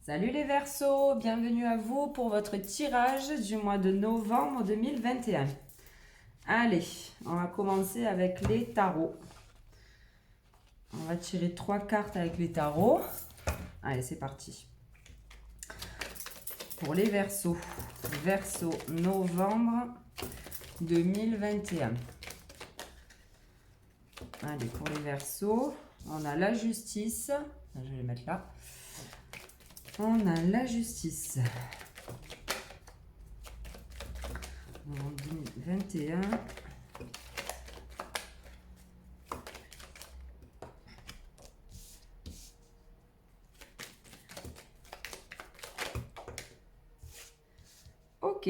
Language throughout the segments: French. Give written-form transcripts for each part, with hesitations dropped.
Salut les Verseaux, bienvenue à vous pour votre tirage du mois de novembre 2021. Allez, on va commencer avec les tarots. On va tirer 3 cartes avec les tarots. Allez, c'est parti. Pour les Verseaux, Verseau novembre 2021. Allez, pour les Verseaux, on a la justice. Je vais les mettre là. On a la justice. En 2021. Ok.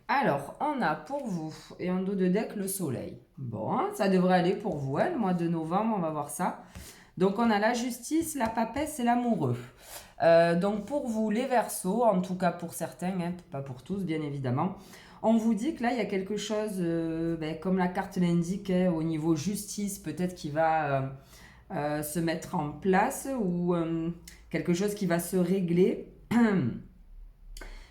Alors, on a pour vous, et en dos de deck, le soleil. Bon, ça devrait aller pour vous, hein, le mois de novembre, on va voir ça. Donc, on a la justice, la papesse et l'amoureux. Donc, pour vous, les Verseaux, en tout cas pour certains, hein, pas pour tous, bien évidemment, on vous dit que là, il y a quelque chose, comme la carte l'indique, hein, au niveau justice, peut-être qui va se mettre en place ou quelque chose qui va se régler.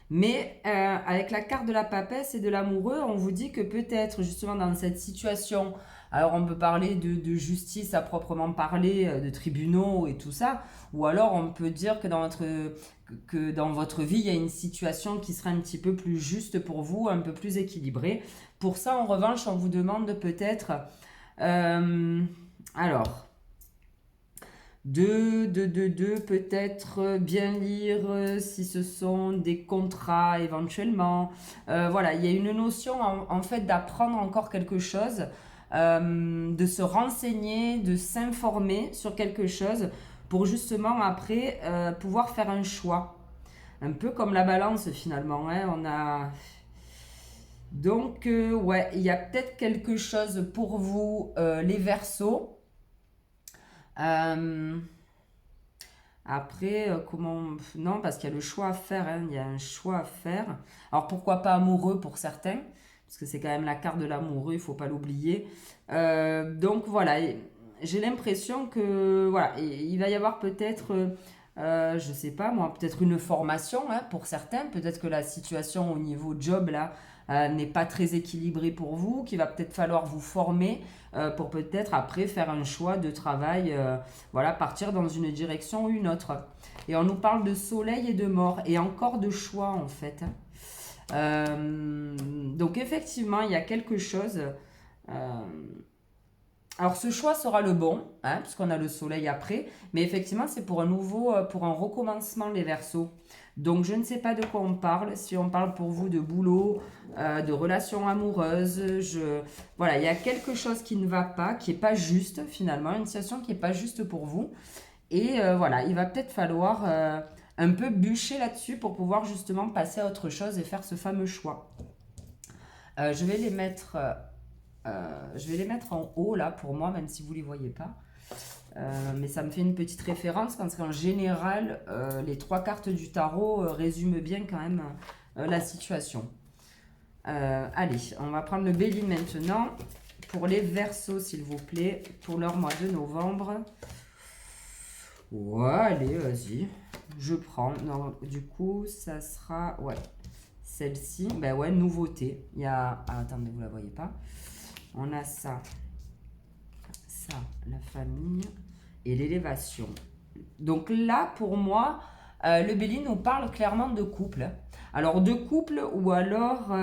Mais avec la carte de la papesse et de l'amoureux, on vous dit que peut-être justement dans cette situation, alors on peut parler de justice à proprement parler, de tribunaux et tout ça, ou alors on peut dire que dans votre vie, il y a une situation qui sera un petit peu plus juste pour vous, un peu plus équilibrée. Pour ça, en revanche, on vous demande peut-être... alors, peut-être bien lire si ce sont des contrats éventuellement. Voilà, il y a une notion en fait d'apprendre encore quelque chose, de se renseigner, de s'informer sur quelque chose pour justement après pouvoir faire un choix. Un peu comme la balance finalement, hein, on a... Donc, ouais, il y a peut-être quelque chose pour vous, les Verseaux. Euh, Après, comment... Non, parce qu'il y a le choix à faire, hein, il y a un choix à faire. Alors pourquoi pas amoureux pour certains, parce que c'est quand même la carte de l'amoureux, il faut pas l'oublier. Donc voilà, j'ai l'impression que voilà, il va y avoir peut-être, je sais pas moi, peut-être une formation, hein, pour certains. Peut-être que la situation au niveau job là n'est pas très équilibrée pour vous, qu'il va peut-être falloir vous former pour peut-être après faire un choix de travail, voilà, partir dans une direction ou une autre. Et on nous parle de soleil et de mort et encore de choix en fait. Donc effectivement, il y a quelque chose. euh, alors ce choix sera le bon, hein, puisqu'on a le soleil après, mais effectivement c'est pour un nouveau, pour un recommencement les Verseaux. Donc je ne sais pas de quoi on parle, si on parle pour vous de boulot, de relations amoureuses, voilà, il y a quelque chose qui ne va pas, qui n'est pas juste finalement, une situation qui n'est pas juste pour vous. Et voilà, il va peut-être falloir un peu bûcher là-dessus pour pouvoir justement passer à autre chose et faire ce fameux choix. Je vais les mettre je vais les mettre en haut là pour moi, même si vous ne les voyez pas. Mais ça me fait une petite référence parce qu'en général, les 3 cartes du tarot résument bien quand même la situation. Allez, on va prendre le Béline maintenant. Pour les Verseaux, s'il vous plaît, pour leur mois de novembre. Ouais, allez, vas-y. Je prends. Non, du coup, ça sera... Ouais, celle-ci. Ben ouais, nouveauté. Il y a... Ah, attendez, vous la voyez pas. On a ça, la famille et l'élévation. Donc là, pour moi, le Béline nous parle clairement de couple. Alors de couple ou alors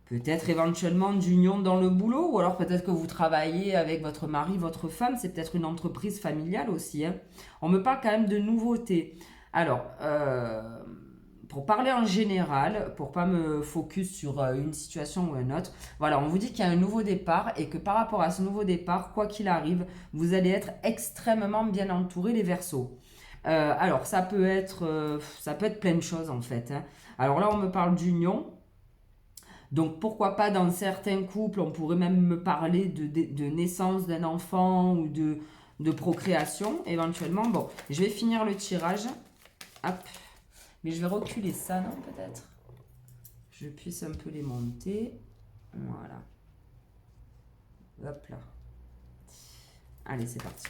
peut-être éventuellement d'union dans le boulot ou alors peut-être que vous travaillez avec votre mari, votre femme. C'est peut-être une entreprise familiale aussi, hein. On me parle quand même de nouveautés. Alors, pour parler en général, pour pas me focus sur une situation ou une autre, voilà, on vous dit qu'il y a un nouveau départ et que par rapport à ce nouveau départ, quoi qu'il arrive, vous allez être extrêmement bien entouré les Verseaux. Alors, ça peut être plein de choses en fait, hein. Alors là, on me parle d'union. Donc pourquoi pas dans certains couples, on pourrait même me parler de naissance d'un enfant ou de procréation éventuellement. Bon, je vais finir le tirage. Hop. Mais je vais reculer ça, non, peut-être. Je puisse un peu les monter. Voilà. Hop là. Allez, c'est parti.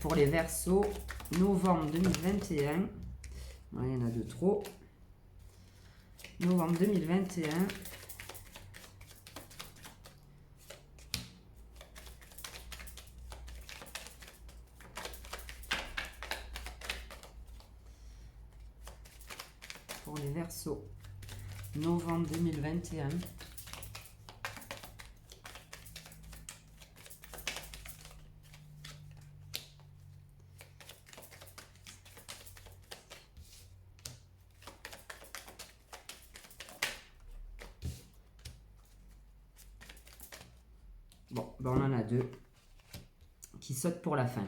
Pour les Verseaux, novembre 2021. Il y en a de trop. Novembre 2021. Pour les Verseaux, novembre 2021. Bon, ben on en a deux qui sautent pour la fin.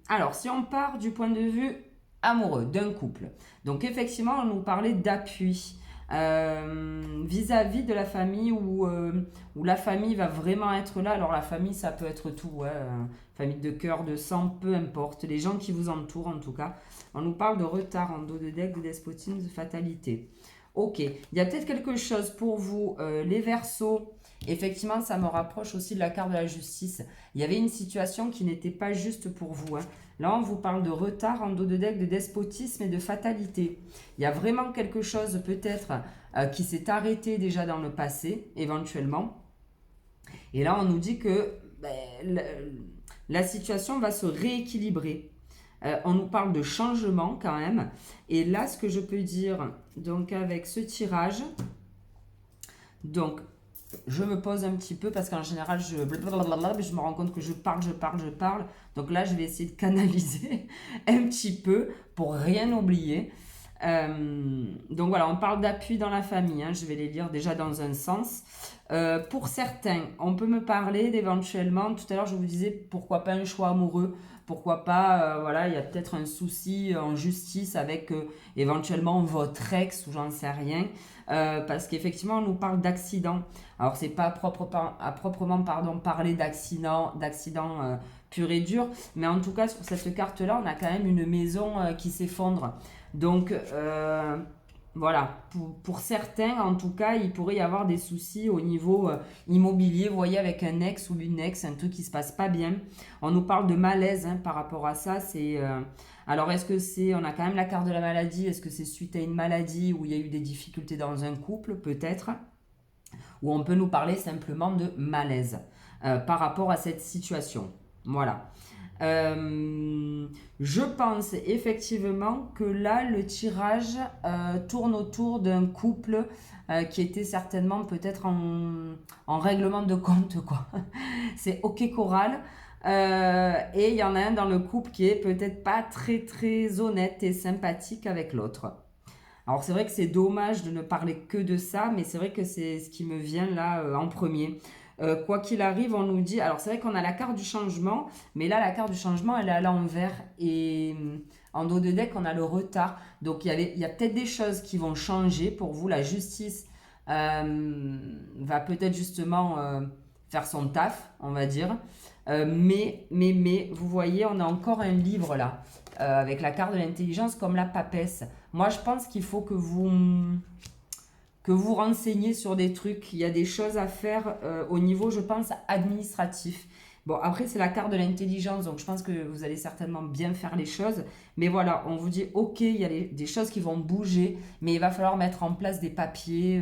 Alors, si on part du point de vue amoureux d'un couple, donc effectivement, on nous parlait d'appui vis-à-vis de la famille où la famille va vraiment être là. Alors la famille, ça peut être tout, famille de cœur, de sang, peu importe, les gens qui vous entourent en tout cas. On nous parle de retard en dos de deck, de despotisme, de fatalité. Ok, il y a peut-être quelque chose pour vous, les Verseaux. Effectivement, ça me rapproche aussi de la carte de la justice. Il y avait une situation qui n'était pas juste pour vous. Là, on vous parle de retard en dos de deck, de despotisme et de fatalité. Il y a vraiment quelque chose peut-être qui s'est arrêté déjà dans le passé, éventuellement. Et là, on nous dit que la situation va se rééquilibrer. On nous parle de changement quand même. Et là, ce que je peux dire, donc avec ce tirage, donc je me pose un petit peu parce qu'en général, je me rends compte que je parle. Donc là, je vais essayer de canaliser un petit peu pour rien oublier. Donc voilà, on parle d'appui dans la famille. Je vais les lire déjà dans un sens. Pour certains, on peut me parler d'éventuellement, tout à l'heure je vous disais pourquoi pas un choix amoureux, pourquoi pas, voilà, il y a peut-être un souci en justice avec éventuellement votre ex ou j'en sais rien, parce qu'effectivement on nous parle d'accident. Alors c'est pas à proprement parler d'accident pur et dur, mais en tout cas sur cette carte là on a quand même une maison qui s'effondre. Donc voilà, pour certains, en tout cas, il pourrait y avoir des soucis au niveau immobilier, vous voyez, avec un ex ou une ex, un truc qui se passe pas bien. On nous parle de malaise par rapport à ça. Alors, est-ce que on a quand même la carte de la maladie, est-ce que c'est suite à une maladie où il y a eu des difficultés dans un couple, peut-être? Ou on peut nous parler simplement de malaise par rapport à cette situation. Voilà. Je pense effectivement que là, le tirage tourne autour d'un couple qui était certainement peut-être en règlement de compte, quoi. C'est OK Choral. Et il y en a un dans le couple qui est peut-être pas très très honnête et sympathique avec l'autre. Alors c'est vrai que c'est dommage de ne parler que de ça, mais c'est vrai que c'est ce qui me vient là en premier. Quoi qu'il arrive, on nous dit... Alors c'est vrai qu'on a la carte du changement, mais là la carte du changement elle est à l'envers. Et en dos de deck on a le retard. Donc il y a peut-être des choses qui vont changer pour vous. La justice va peut-être justement faire son taf, on va dire. Mais, vous voyez, on a encore un livre là, avec la carte de l'intelligence comme la papesse. Moi, je pense qu'il faut que vous renseignez sur des trucs. Il y a des choses à faire au niveau, je pense, administratif. Bon, après, c'est la carte de l'intelligence, donc je pense que vous allez certainement bien faire les choses. Mais voilà, on vous dit, ok, il y a des choses qui vont bouger, mais il va falloir mettre en place des papiers,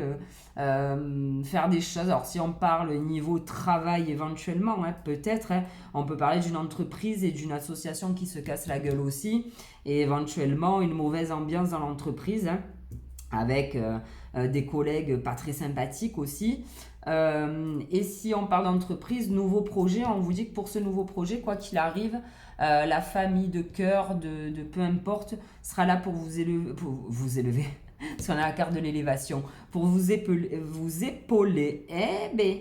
faire des choses. Alors, si on parle niveau travail éventuellement, peut-être, on peut parler d'une entreprise et d'une association qui se casse la gueule aussi, et éventuellement une mauvaise ambiance dans l'entreprise, avec des collègues pas très sympathiques aussi. Et si on parle d'entreprise, nouveau projet, on vous dit que pour ce nouveau projet, quoi qu'il arrive, la famille de cœur, de peu importe, sera là pour vous élever, parce qu'on a la carte de l'élévation, pour vous épauler. Eh ben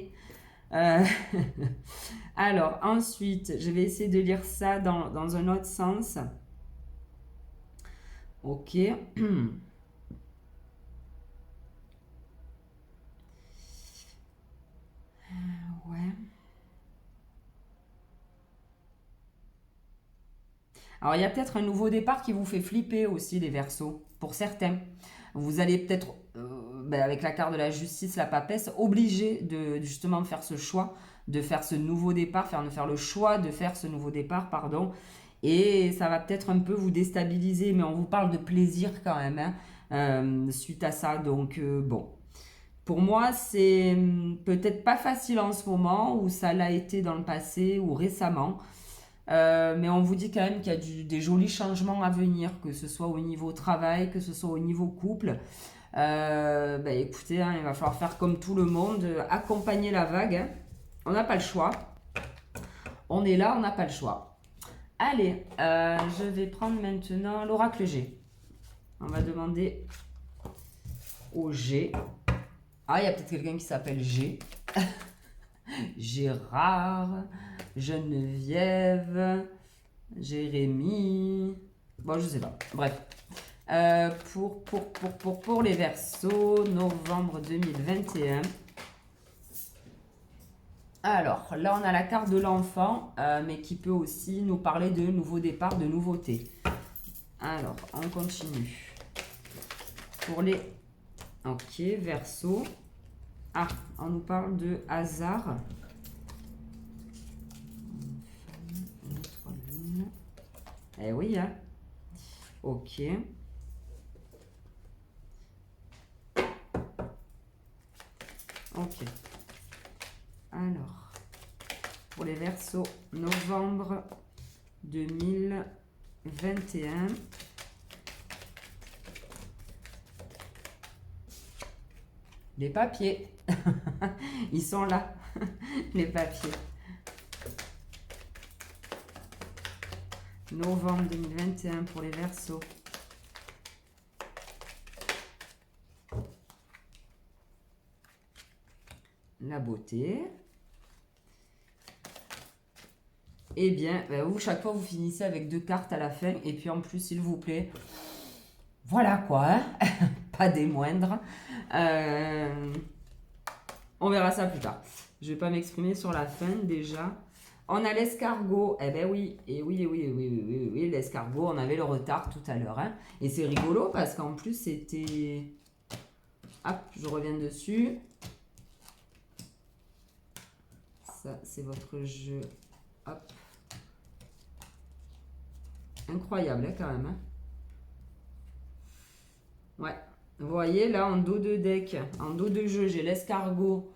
alors ensuite, je vais essayer de lire ça dans un autre sens. Ok. Ouais. Alors, il y a peut-être un nouveau départ qui vous fait flipper aussi, les Verseaux, pour certains. Vous allez peut-être ben, avec la carte de la justice, la papesse, obligé de justement faire ce choix, de faire ce nouveau départ, faire le choix de faire ce nouveau départ, pardon. Et ça va peut-être un peu vous déstabiliser, mais on vous parle de plaisir quand même, hein, suite à ça. Donc, bon. Pour moi, c'est peut-être pas facile en ce moment, ou ça l'a été dans le passé ou récemment. Mais on vous dit quand même qu'il y a des jolis changements à venir, que ce soit au niveau travail, que ce soit au niveau couple. Écoutez, hein, il va falloir faire comme tout le monde, accompagner la vague, hein. On n'a pas le choix. On est là, on n'a pas le choix. Allez, je vais prendre maintenant l'oracle G. On va demander au G. Ah, il y a peut-être quelqu'un qui s'appelle G. Gérard, Geneviève, Jérémy. Bon, je sais pas. Bref. Pour les Verseaux, novembre 2021. Alors, là, on a la carte de l'enfant, mais qui peut aussi nous parler de nouveau départ, de nouveauté. Alors, on continue. Pour les... Ok, Verseau. Ah, on nous parle de hasard. Eh oui, hein. Ok. Ok. Alors, pour les Verseaux, novembre 2021. Les papiers. Ils sont là, les papiers. Novembre 2021 pour les Verseaux. La beauté. Eh bien, vous, chaque fois, vous finissez avec 2 cartes à la fin. Et puis, en plus, s'il vous plaît, voilà quoi, hein. Pas des moindres. On verra ça plus tard. Je vais pas m'exprimer sur la fin déjà. On a l'escargot. Eh ben oui, oui, l'escargot. On avait le retard tout à l'heure, hein. Et c'est rigolo parce qu'en plus, c'était... Hop, je reviens dessus. Ça, c'est votre jeu. Hop. Incroyable, hein, quand même, hein. Ouais. Vous voyez, là, en dos de deck, en dos de jeu, j'ai l'escargot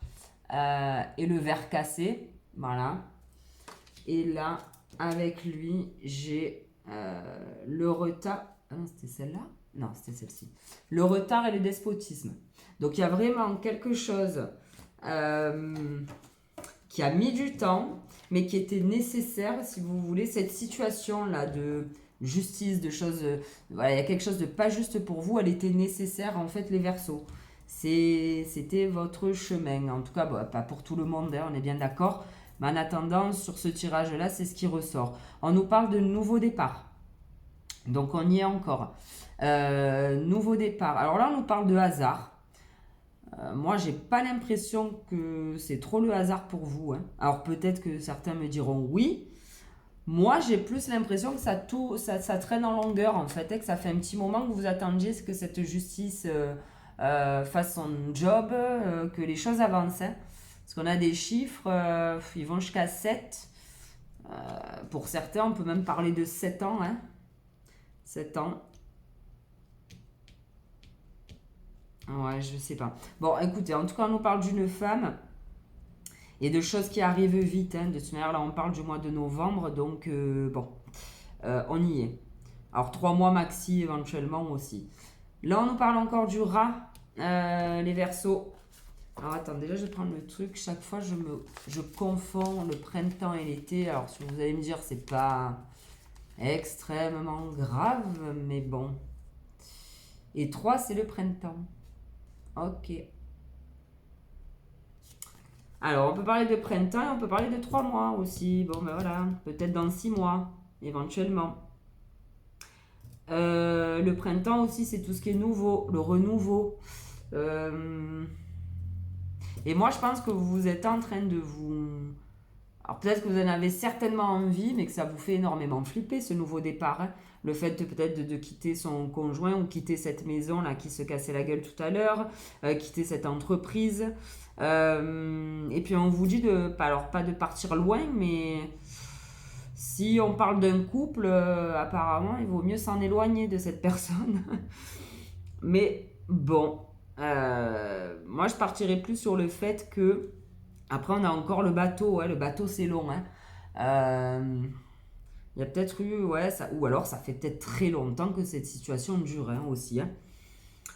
et le verre cassé. Voilà. Et là, avec lui, j'ai le retard. Ah non, c'était celle-là? Non, c'était celle-ci. Le retard et le despotisme. Donc, il y a vraiment quelque chose qui a mis du temps, mais qui était nécessaire, si vous voulez, cette situation-là de justice, de choses... voilà, il y a quelque chose de pas juste pour vous, elle était nécessaire, en fait, les Verseaux. C'était votre chemin. En tout cas, bon, pas pour tout le monde, hein, on est bien d'accord. Mais en attendant, sur ce tirage-là, c'est ce qui ressort. On nous parle de nouveau départ. Donc, on y est encore. Nouveau départ. Alors là, on nous parle de hasard. Moi, j'ai pas l'impression que c'est trop le hasard pour vous, hein. Alors, peut-être que certains me diront oui. Moi, j'ai plus l'impression que ça traîne en longueur, en fait, et que ça fait un petit moment que vous attendiez que cette justice fasse son job, que les choses avancent, hein. Parce qu'on a des chiffres, ils vont jusqu'à 7. Pour certains, on peut même parler de 7 ans, hein. 7 ans. Ouais, je sais pas. Bon, écoutez, en tout cas, on nous parle d'une femme et de choses qui arrivent vite, hein. De toute manière, là, on parle du mois de novembre, donc bon, on y est. Alors, 3 mois maxi, éventuellement aussi. Là, on nous parle encore du rat, les Verseaux. Alors, attends, déjà, je vais prendre le truc. Chaque fois, je confonds le printemps et l'été. Alors, si vous allez me dire, c'est pas extrêmement grave, mais bon. Et 3, c'est le printemps. Ok. Alors, on peut parler de printemps et on peut parler de 3 mois aussi. Bon, ben voilà, peut-être dans 6 mois, éventuellement. Le printemps aussi, c'est tout ce qui est nouveau, le renouveau. Et moi, je pense que vous êtes en train de vous... Alors peut-être que vous en avez certainement envie, mais que ça vous fait énormément flipper ce nouveau départ, hein. Le fait peut-être de quitter son conjoint ou quitter cette maison là qui se cassait la gueule tout à l'heure, quitter cette entreprise. Et puis on vous dit alors pas de partir loin, mais si on parle d'un couple, apparemment il vaut mieux s'en éloigner de cette personne. Mais bon, moi je partirais plus sur le fait que après, on a encore le bateau. Ouais, le bateau, c'est long, hein. Il y a peut-être eu, ouais, ou alors ça fait peut-être très longtemps que cette situation dure, hein, aussi, hein.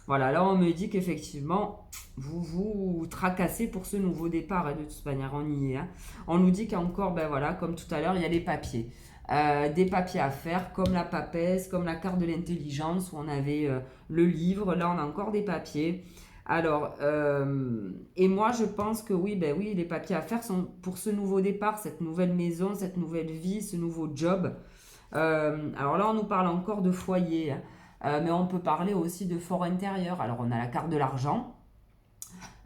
Voilà, là, on me dit qu'effectivement, vous vous tracassez pour ce nouveau départ, hein, de toute manière, on y est, hein. On nous dit qu'encore, ben voilà, comme tout à l'heure, il y a les papiers. Des papiers à faire, comme la papesse, comme la carte de l'intelligence, où on avait le livre. Là, on a encore des papiers. Alors, et moi je pense que oui, ben oui, les papiers à faire sont pour ce nouveau départ, cette nouvelle maison, cette nouvelle vie, ce nouveau job. Alors là, on nous parle encore de foyer, hein. Mais on peut parler aussi de fort intérieur. Alors, on a la carte de l'argent.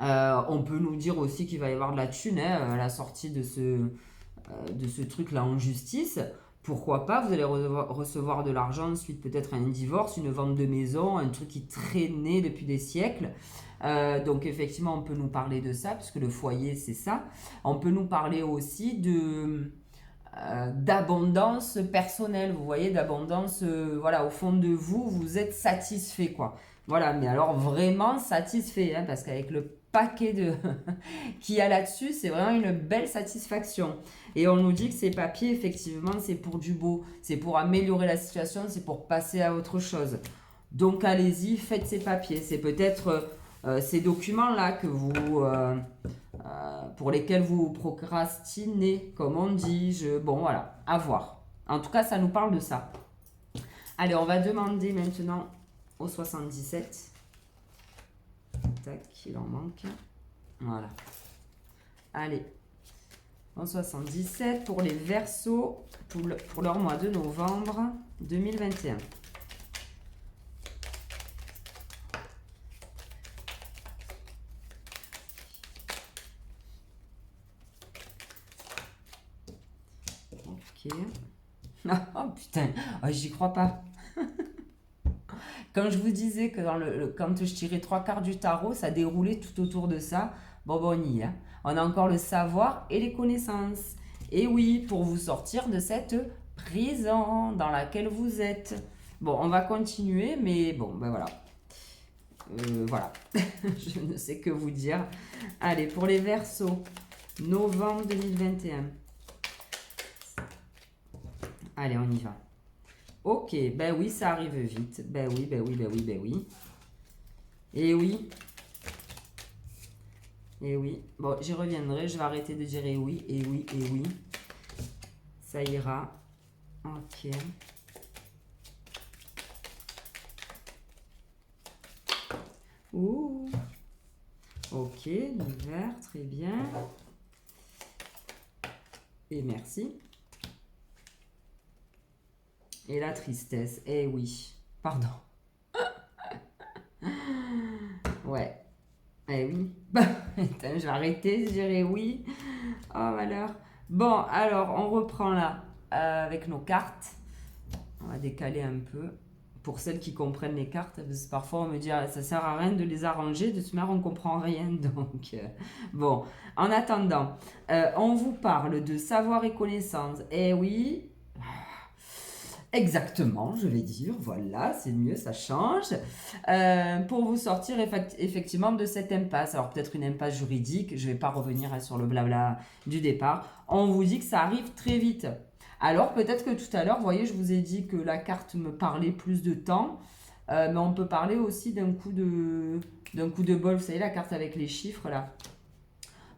On peut nous dire aussi qu'il va y avoir de la thune, hein, à la sortie de ce truc-là en justice. Pourquoi pas, vous allez recevoir de l'argent suite peut-être à un divorce, une vente de maison, un truc qui traînait depuis des siècles. Donc effectivement, on peut nous parler de ça, puisque le foyer, c'est ça. On peut nous parler aussi d'abondance personnelle, vous voyez, d'abondance, voilà, au fond de vous, vous êtes satisfait, quoi. Voilà, mais alors vraiment satisfait, hein, parce qu'avec le paquet qu'il y a là-dessus, c'est vraiment une belle satisfaction. Et on nous dit que ces papiers, effectivement, c'est pour du beau, c'est pour améliorer la situation, c'est pour passer à autre chose. Donc allez-y, faites ces papiers. C'est peut-être ces documents-là pour lesquels vous procrastinez, comme on dit. Bon, voilà, à voir. En tout cas, ça nous parle de ça. Allez, on va demander maintenant au 77. Tac, il en manque. Voilà. Allez, au 77 pour les Verseaux, pour leur mois de novembre 2021. Ok. Oh putain, oh, j'y crois pas. Comme je vous disais que quand je tirais 3 quarts du tarot, ça déroulait tout autour de ça. Bon, on y est, hein. On a encore le savoir et les connaissances. Et oui, pour vous sortir de cette prison dans laquelle vous êtes. Bon, on va continuer, mais bon, ben voilà. Voilà. Je ne sais que vous dire. Allez, pour les Verseaux, novembre 2021. Allez, on y va. Ok, ben oui, ça arrive vite. Ben oui, ben oui, ben oui, ben oui. Et oui. Et oui. Bon, j'y reviendrai. Je vais arrêter de dire et oui, et oui, et oui. Ça ira. Ok. Ouh. Ok, l'hiver, très bien. Et merci. Et la tristesse, eh oui. Pardon. Ouais. Eh oui. Attends, je vais arrêter, je dirais oui. Oh, malheur. Bon, alors, on reprend là avec nos cartes. On va décaler un peu. Pour celles qui comprennent les cartes, parce que parfois on me dit ah, ça sert à rien de les arranger, de toute manière on comprend rien. Donc, bon, en attendant, on vous parle de savoir et connaissance. Eh oui. Exactement, je vais dire, voilà, c'est mieux, ça change. Pour vous sortir effectivement de cette impasse. Alors peut-être une impasse juridique, je ne vais pas revenir sur le blabla du départ. On vous dit que ça arrive très vite. Alors peut-être que tout à l'heure, vous voyez, je vous ai dit que la carte me parlait plus de temps. Mais on peut parler aussi d'un coup de bol. Vous savez, la carte avec les chiffres là.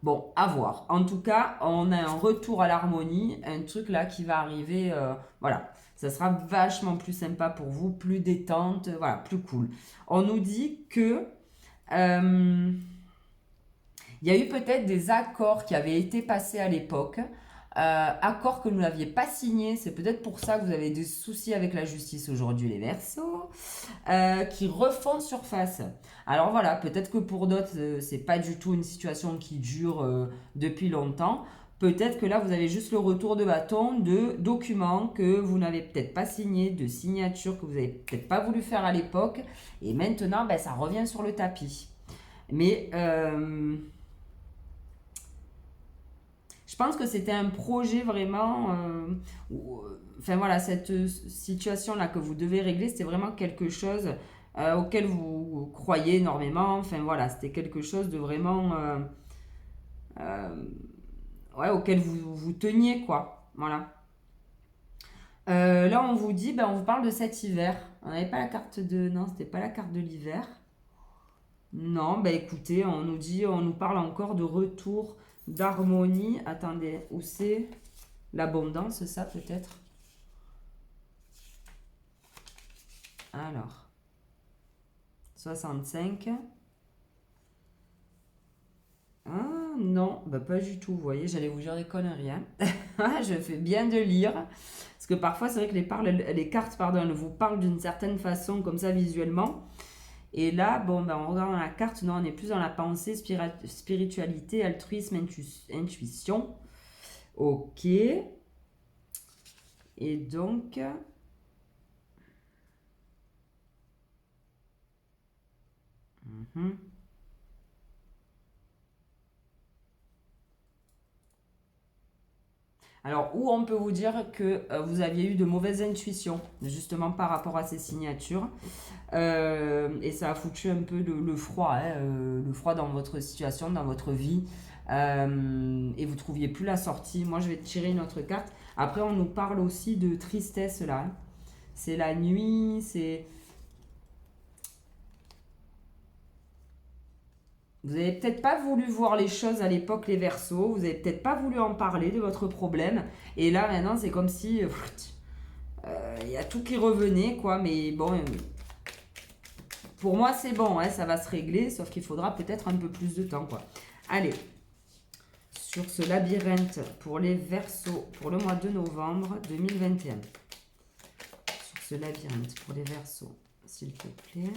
Bon, à voir. En tout cas, on a un retour à l'harmonie, un truc là qui va arriver, voilà. Ça sera vachement plus sympa pour vous, plus détente, voilà, plus cool. On nous dit que il y a eu peut-être des accords qui avaient été passés à l'époque, accords que vous n'aviez pas signés. C'est peut-être pour ça que vous avez des soucis avec la justice aujourd'hui, les Verseaux, qui refont surface. Alors voilà, peut-être que pour d'autres, c'est pas du tout une situation qui dure depuis longtemps. peut-être que là, vous avez juste le retour de bâton de documents que vous n'avez peut-être pas signés, de signatures que vous n'avez peut-être pas voulu faire à l'époque. Et maintenant, ben, ça revient sur le tapis. Mais je pense que c'était un projet vraiment... enfin voilà, cette situation-là que vous devez régler, c'était vraiment quelque chose auquel vous croyez énormément. Enfin voilà, c'était quelque chose de vraiment... ouais, auquel vous teniez, quoi. Voilà. Là, on vous dit, ben, on vous parle de cet hiver. On n'avait pas la carte de... Non, c'était pas la carte de l'hiver. Non, ben écoutez, on nous dit, on nous parle encore de retour, d'harmonie. Attendez, où c'est? L'abondance, ça peut-être? Alors, 65. Ah non, bah pas du tout, vous voyez, j'allais vous dire des conneries, hein. Je fais bien de lire, parce que parfois c'est vrai que les cartes pardon, elles vous parlent d'une certaine façon, comme ça visuellement, et là, bon, ben, on regarde dans la carte, non, on est plus dans la pensée, spiritualité, altruisme, intuition, ok, et donc... mhm. Alors, où on peut vous dire que vous aviez eu de mauvaises intuitions, justement par rapport à ces signatures. Et ça a foutu un peu le froid, hein, le froid dans votre situation, dans votre vie. Et vous trouviez plus la sortie. Moi, je vais tirer une autre carte. Après, on nous parle aussi de tristesse, là. C'est la nuit, c'est... Vous n'avez peut-être pas voulu voir les choses à l'époque, les Verseaux. Vous n'avez peut-être pas voulu en parler de votre problème. Et là, maintenant, c'est comme si... il y a tout qui revenait, quoi. Mais bon, pour moi, c'est bon, hein, ça va se régler. Sauf qu'il faudra peut-être un peu plus de temps, quoi. Allez, sur ce labyrinthe pour les Verseaux pour le mois de novembre 2021. Sur ce labyrinthe pour les Verseaux, s'il te plaît,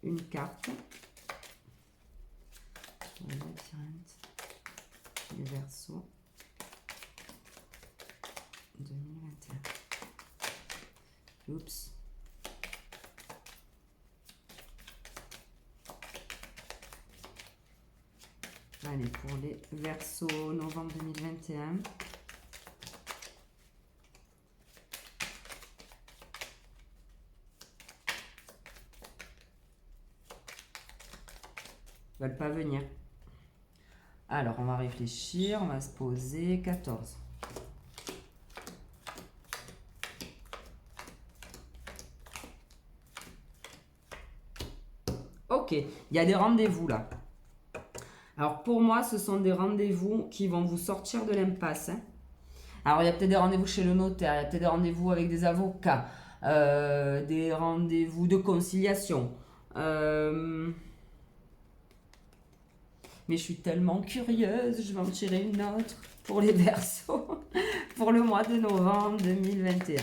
une carte. Le labyrinthe, les Verseaux 2021. Oups. Allez, pour les Verseaux novembre 2021. Ils ne veulent pas venir. Alors, on va réfléchir, on va se poser 14. Ok, il y a des rendez-vous là. Alors, pour moi, ce sont des rendez-vous qui vont vous sortir de l'impasse. Hein. Alors, il y a peut-être des rendez-vous chez le notaire, il y a peut-être des rendez-vous avec des avocats, des rendez-vous de conciliation. Mais je suis tellement curieuse, je vais en tirer une autre pour les Verseaux pour le mois de novembre 2021.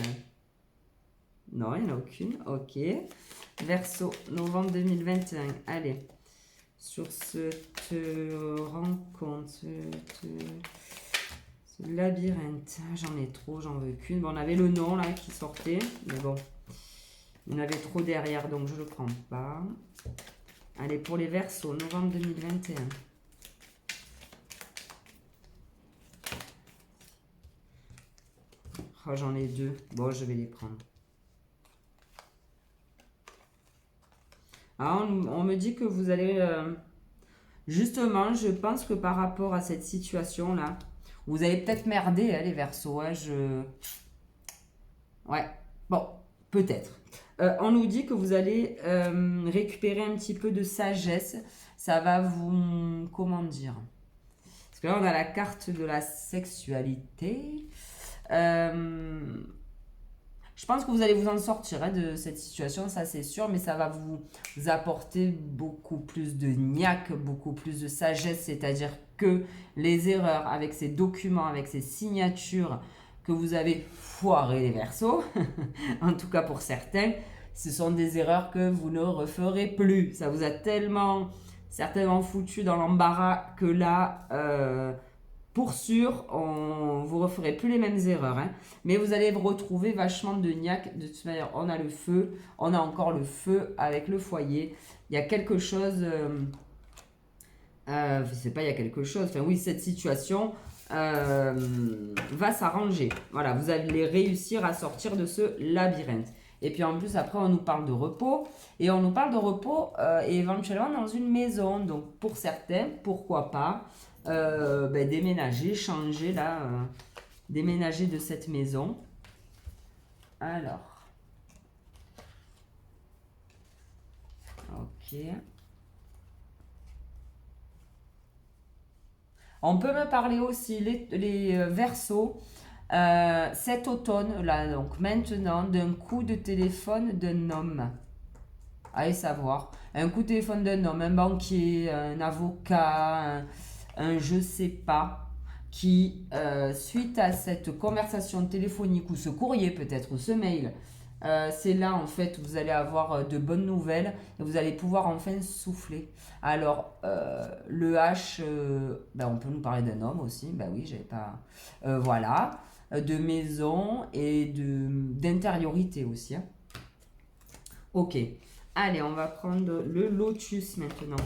Non, il n'y en a aucune. Ok. Verseau, novembre 2021. Allez. Sur cette rencontre, ce labyrinthe. J'en ai trop, j'en veux qu'une. Bon, on avait le nom là qui sortait. Mais bon, il y en avait trop derrière, donc je ne le prends pas. Allez, pour les Verseaux, novembre 2021. Oh, j'en ai deux. Bon, je vais les prendre. Ah, on me dit que vous allez... justement, je pense que par rapport à cette situation-là, vous avez peut-être merdé, hein, les Verseaux. Hein, ouais, bon, peut-être. On nous dit que vous allez récupérer un petit peu de sagesse. Ça va vous... Comment dire? Parce que là, on a la carte de la sexualité. Je pense que vous allez vous en sortir hein, de cette situation, ça c'est sûr, mais ça va vous apporter beaucoup plus de niaque, beaucoup plus de sagesse, c'est-à-dire que les erreurs avec ces documents, avec ces signatures que vous avez foiré les Verseaux, en tout cas pour certains, ce sont des erreurs que vous ne referez plus. Ça vous a tellement certainement foutu dans l'embarras que là... pour sûr, vous ne referez plus les mêmes erreurs. Hein. Mais vous allez vous retrouver vachement de niaque. De toute manière, on a le feu. On a encore le feu avec le foyer. Il y a quelque chose... je ne sais pas, il y a quelque chose. Enfin oui, cette situation va s'arranger. Voilà, vous allez réussir à sortir de ce labyrinthe. Et puis en plus, après, on nous parle de repos. Et on nous parle de repos et éventuellement dans une maison. Donc pour certains, pourquoi pas déménager, changer là, déménager de cette maison. Alors. Ok. On peut me parler aussi, les Verseaux, cet automne, là, donc maintenant, d'un coup de téléphone d'un homme. Allez savoir. Un coup de téléphone d'un homme, un banquier, un avocat, un je sais pas, qui, suite à cette conversation téléphonique ou ce courrier peut-être, ou ce mail, c'est là en fait où vous allez avoir de bonnes nouvelles et vous allez pouvoir enfin souffler. Alors, le H, on peut nous parler d'un homme aussi, ben oui, j'avais pas. Voilà, de maison et d'intériorité aussi. Hein. Ok, allez, on va prendre le lotus maintenant.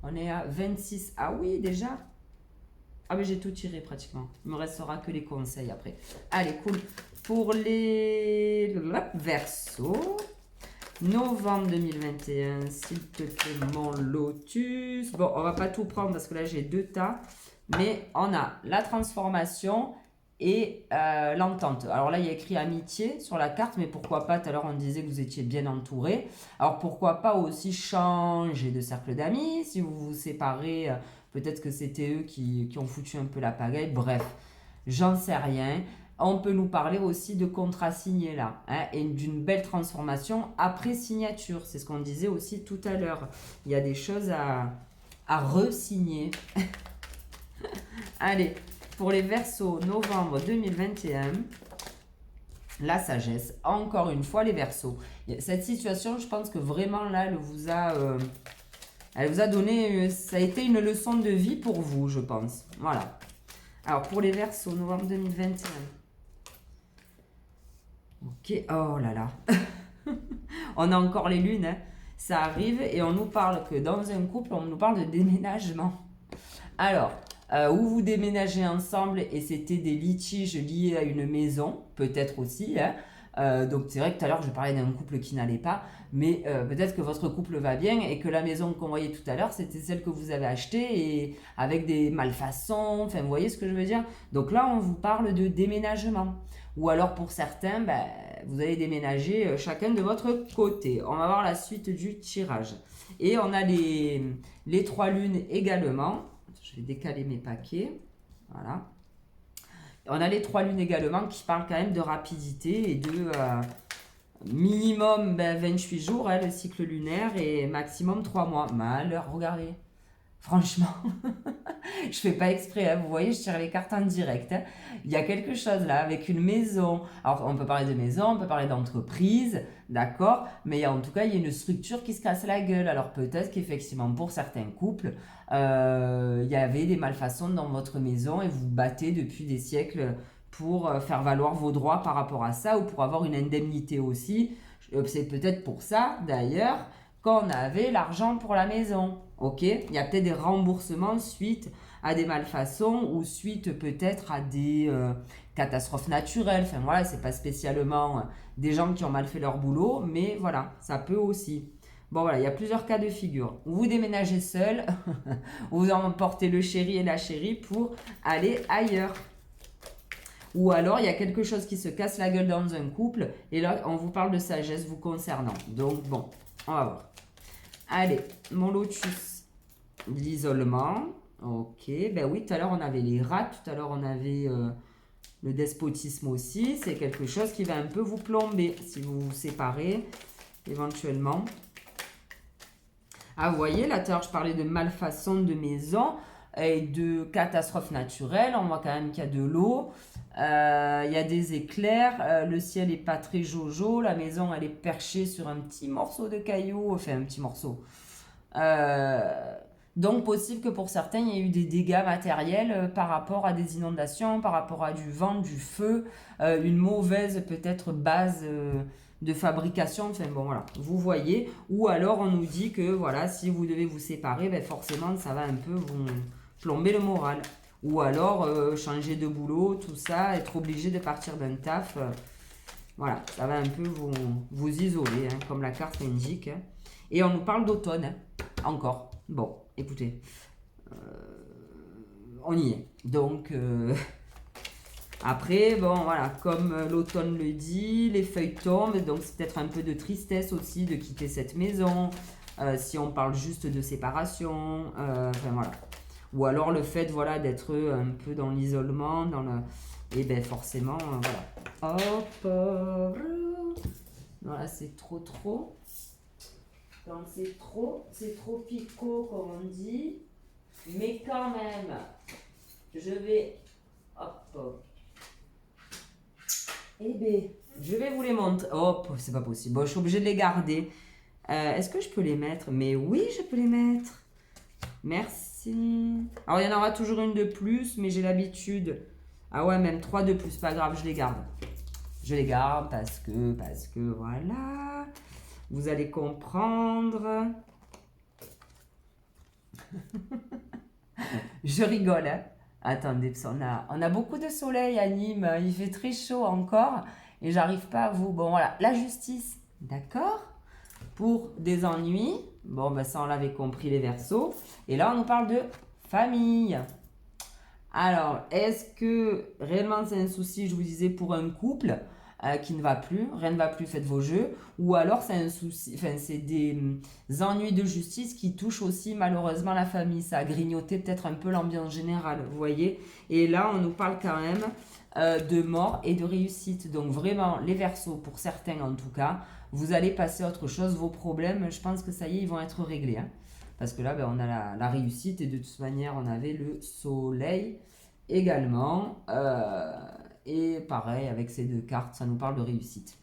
On est à 26. Ah oui, déjà. Ah mais j'ai tout tiré pratiquement. Il me restera que les conseils après. Allez, cool. Pour les Verseaux, novembre 2021, s'il te plaît, mon lotus. Bon, on va pas tout prendre parce que là, j'ai 2 tas. Mais on a la transformation et l'entente. Alors là, il y a écrit amitié sur la carte, mais pourquoi pas, tout à l'heure, on disait que vous étiez bien entouré. Alors pourquoi pas aussi changer de cercle d'amis, si vous vous séparez... Peut-être que c'était eux qui ont foutu un peu la pagaille. Bref, j'en sais rien. On peut nous parler aussi de contrat signé là. Hein, et d'une belle transformation après signature. C'est ce qu'on disait aussi tout à l'heure. Il y a des choses à re-signer. Allez, pour les Verseaux, novembre 2021. La sagesse. Encore une fois, les Verseaux. Cette situation, je pense que vraiment là, elle vous a donné, ça a été une leçon de vie pour vous, je pense. Voilà. Alors, pour les Verseaux, novembre 2021. Ok, oh là là. On a encore les lunes, hein. Ça arrive et on nous parle que dans un couple, on nous parle de déménagement. Alors, où vous déménagez ensemble et c'était des litiges liés à une maison, peut-être aussi, hein. Donc c'est vrai que tout à l'heure je parlais d'un couple qui n'allait pas, mais peut-être que votre couple va bien et que la maison qu'on voyait tout à l'heure c'était celle que vous avez achetée et avec des malfaçons, enfin vous voyez ce que je veux dire. Donc là on vous parle de déménagement. Ou alors pour certains, vous allez déménager chacun de votre côté. On va voir la suite du tirage. Et on a les 3 lunes également. Je vais décaler mes paquets. Voilà. On a les 3 lunes également qui parlent quand même de rapidité et de minimum 28 jours, hein, le cycle lunaire, et maximum 3 mois. Malheur, regardez. Franchement, je fais pas exprès, hein, vous voyez, je tire les cartes en direct. Hein. Il y a quelque chose là avec une maison. Alors, on peut parler de maison, on peut parler d'entreprise, d'accord, mais en tout cas, il y a une structure qui se casse la gueule. Alors, peut-être qu'effectivement, pour certains couples, il y avait des malfaçons dans votre maison et vous vous battez depuis des siècles pour faire valoir vos droits par rapport à ça ou pour avoir une indemnité aussi. C'est peut-être pour ça, d'ailleurs, qu'on avait l'argent pour la maison. Ok, il y a peut-être des remboursements suite à des malfaçons ou suite peut-être à des catastrophes naturelles. Enfin voilà, c'est pas spécialement des gens qui ont mal fait leur boulot, mais voilà, ça peut aussi. Bon voilà, il y a plusieurs cas de figure. Vous déménagez seul, vous emportez le chéri et la chérie pour aller ailleurs. Ou alors, il y a quelque chose qui se casse la gueule dans un couple et là, on vous parle de sagesse vous concernant. Donc bon, on va voir. Allez, mon lotus, l'isolement. Ok, ben oui, tout à l'heure on avait les rats, tout à l'heure on avait le despotisme aussi. C'est quelque chose qui va un peu vous plomber si vous vous séparez éventuellement. Ah, vous voyez, là tout à l'heure je parlais de malfaçon de maison et de catastrophes naturelles. On voit quand même qu'il y a de l'eau. Il y a des éclairs, le ciel est pas très jojo, la maison elle est perchée sur un petit morceau de caillou, enfin un petit morceau, Donc possible que pour certains, il y ait eu des dégâts matériels par rapport à des inondations, par rapport à du vent, du feu, une mauvaise peut-être base de fabrication. Enfin bon voilà, vous voyez. Ou alors on nous dit que voilà, si vous devez vous séparer, ben forcément ça va un peu vous plomber le moral. Ou alors changer de boulot, tout ça, être obligé de partir d'un taf. Voilà, ça va un peu vous isoler, hein, comme la carte indique. Hein. Et on nous parle d'automne, hein, encore. Bon, écoutez, on y est. Donc, après, bon, voilà, comme l'automne le dit, les feuilles tombent, donc c'est peut-être un peu de tristesse aussi de quitter cette maison, si on parle juste de séparation, enfin voilà. Ou alors le fait, voilà, d'être un peu dans l'isolement, dans le... Et bien forcément, voilà. Hop, voilà, c'est trop. Donc c'est trop picot comme on dit. Mais quand même, je vais... Hop. Eh bien, je vais vous les montrer. Hop, c'est pas possible. Bon, je suis obligée de les garder. Est-ce que je peux les mettre? Mais oui, je peux les mettre. Merci. Alors, il y en aura toujours une de plus, mais j'ai l'habitude. Ah ouais, même 3 de plus, pas grave, je les garde. Je les garde parce que, voilà. Vous allez comprendre. Je rigole, hein. Attendez, parce on a beaucoup de soleil à Nîmes. Il fait très chaud encore. Et j'arrive pas à vous... Bon, voilà, la justice, d'accord? Pour des ennuis. Bon, ben ça, on l'avait compris, les Verseaux. Et là, on nous parle de famille. Alors, est-ce que réellement c'est un souci, je vous disais, pour un couple qui ne va plus, rien ne va plus, faites vos jeux, ou alors c'est un souci, enfin c'est des ennuis de justice qui touchent aussi malheureusement la famille, ça a grignoté peut-être un peu l'ambiance générale, vous voyez, et là on nous parle quand même de mort et de réussite, donc vraiment les Verseaux, pour certains en tout cas, vous allez passer à autre chose, vos problèmes, je pense que ça y est, ils vont être réglés, hein. Parce que là, ben, on a la réussite et de toute manière, on avait le soleil également. Et pareil, avec ces deux cartes, ça nous parle de réussite.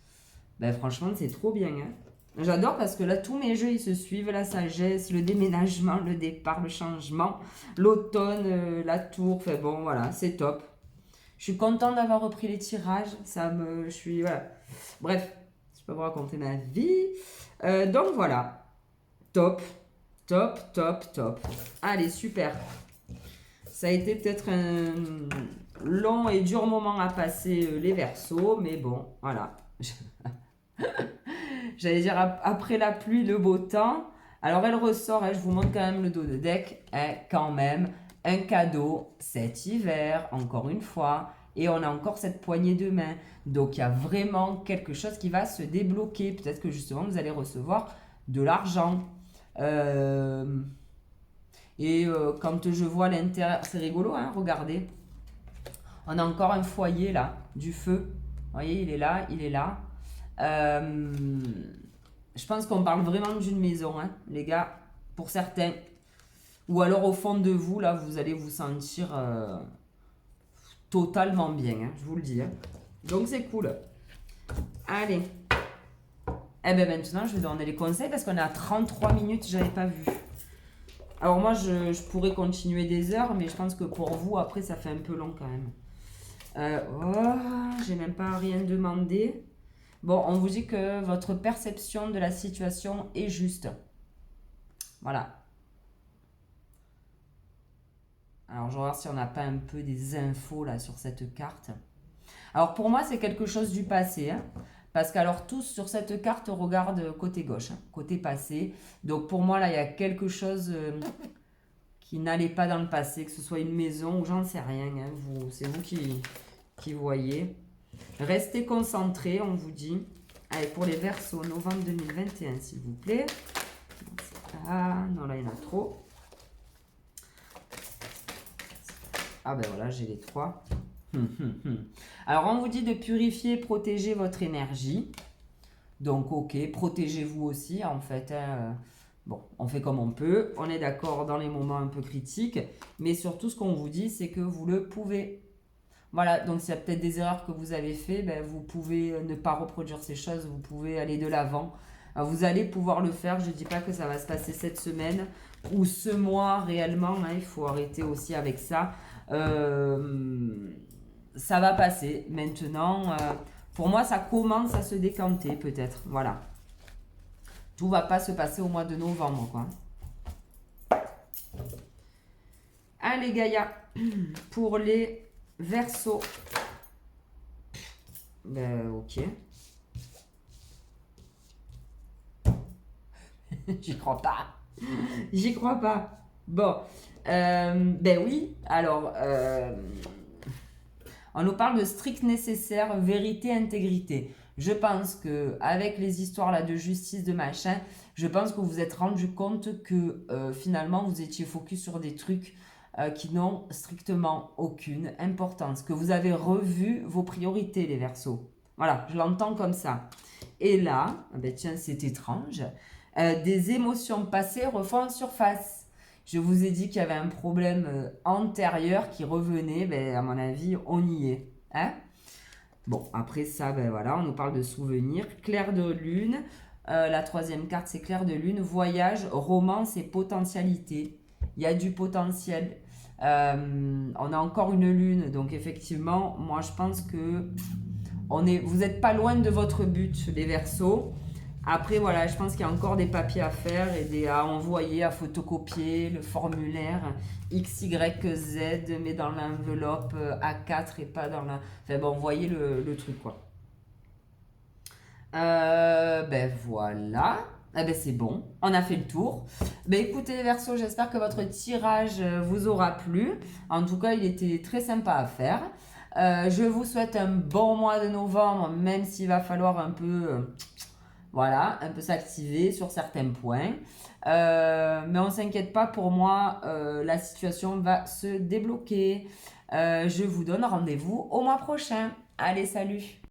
Ben, franchement, c'est trop bien. Hein. J'adore parce que là, tous mes jeux, ils se suivent. La sagesse, le déménagement, le départ, le changement, l'automne, la tour. Enfin bon, voilà, c'est top. Je suis contente d'avoir repris les tirages. Je suis... Voilà. Bref, je peux vous raconter ma vie. Donc voilà, top. Top. Allez, super. Ça a été peut-être un long et dur moment à passer les Verseaux, mais bon, voilà. J'allais dire après la pluie, le beau temps. Alors elle ressort, je vous montre quand même le dos de deck, quand même. Un cadeau cet hiver, encore une fois. Et on a encore cette poignée de main. Donc il y a vraiment quelque chose qui va se débloquer. Peut-être que justement vous allez recevoir de l'argent. Quand je vois l'intérieur, c'est rigolo, hein, regardez. On a encore un foyer là, du feu. Vous voyez, il est là. Je pense qu'on parle vraiment d'une maison, hein, les gars, pour certains. Ou alors au fond de vous, là, vous allez vous sentir totalement bien, hein, je vous le dis. Hein. Donc c'est cool. Allez. Eh bien maintenant, je vais donner les conseils parce qu'on est à 33 minutes, je n'avais pas vu. Alors moi, je pourrais continuer des heures, mais je pense que pour vous, après, ça fait un peu long quand même. J'ai même pas rien demandé. Bon, on vous dit que votre perception de la situation est juste. Voilà. Alors, je vais voir si on n'a pas un peu des infos là sur cette carte. Alors, pour moi, c'est quelque chose du passé. Hein, parce qu'alors, tous sur cette carte regardent côté gauche, hein, côté passé. Donc, pour moi, là, il y a quelque chose qui n'allait pas dans le passé, que ce soit une maison ou j'en sais rien. Hein, c'est vous qui voyez. Restez concentrés, on vous dit. Allez, pour les Verseaux, novembre 2021, s'il vous plaît. Ah, non, là, il y en a trop. Ah ben voilà, j'ai les 3. Alors, on vous dit de purifier, protéger votre énergie. Donc, ok, protégez-vous aussi, en fait. Hein. Bon, on fait comme on peut. On est d'accord dans les moments un peu critiques. Mais surtout, ce qu'on vous dit, c'est que vous le pouvez. Voilà, donc s'il y a peut-être des erreurs que vous avez faites, ben, vous pouvez ne pas reproduire ces choses. Vous pouvez aller de l'avant. Alors, vous allez pouvoir le faire. Je ne dis pas que ça va se passer cette semaine ou ce mois réellement. Hein, il faut arrêter aussi avec ça. Ça va passer. Maintenant, pour moi, ça commence à se décanter peut-être. Voilà. Tout va pas se passer au mois de novembre, quoi. Allez, Gaïa, pour les Verseaux. Ben, ok. J'y crois pas. J'y crois pas. Bon. Ben oui. Alors, on nous parle de strict nécessaire, vérité, intégrité. Je pense que avec les histoires là de justice, de machin, je pense que vous vous êtes rendu compte que finalement vous étiez focus sur des trucs qui n'ont strictement aucune importance. Que vous avez revu vos priorités, les Verseaux. Voilà, je l'entends comme ça. Et là, ben tiens, c'est étrange. Des émotions passées refont surface. Je vous ai dit qu'il y avait un problème antérieur qui revenait. Ben, à mon avis, on y est. Hein? Bon, après ça, ben voilà, on nous parle de souvenirs. Clair de lune. La troisième carte, c'est clair de lune. Voyage, romance et potentialité. Il y a du potentiel. On a encore une lune. Donc, effectivement, moi, je pense que vous n'êtes pas loin de votre but, les Verseaux. Après, voilà, je pense qu'il y a encore des papiers à faire et à envoyer, à photocopier, le formulaire X, Y, Z, mais dans l'enveloppe A4 et pas dans la... Enfin bon, vous voyez le truc, quoi. Ben voilà. Eh ben c'est bon, on a fait le tour. Ben écoutez les Verseaux, j'espère que votre tirage vous aura plu. En tout cas, il était très sympa à faire. Je vous souhaite un bon mois de novembre, même s'il va falloir un peu... Voilà, un peu s'activer sur certains points. Mais on ne s'inquiète pas, pour moi, la situation va se débloquer. Je vous donne rendez-vous au mois prochain. Allez, salut!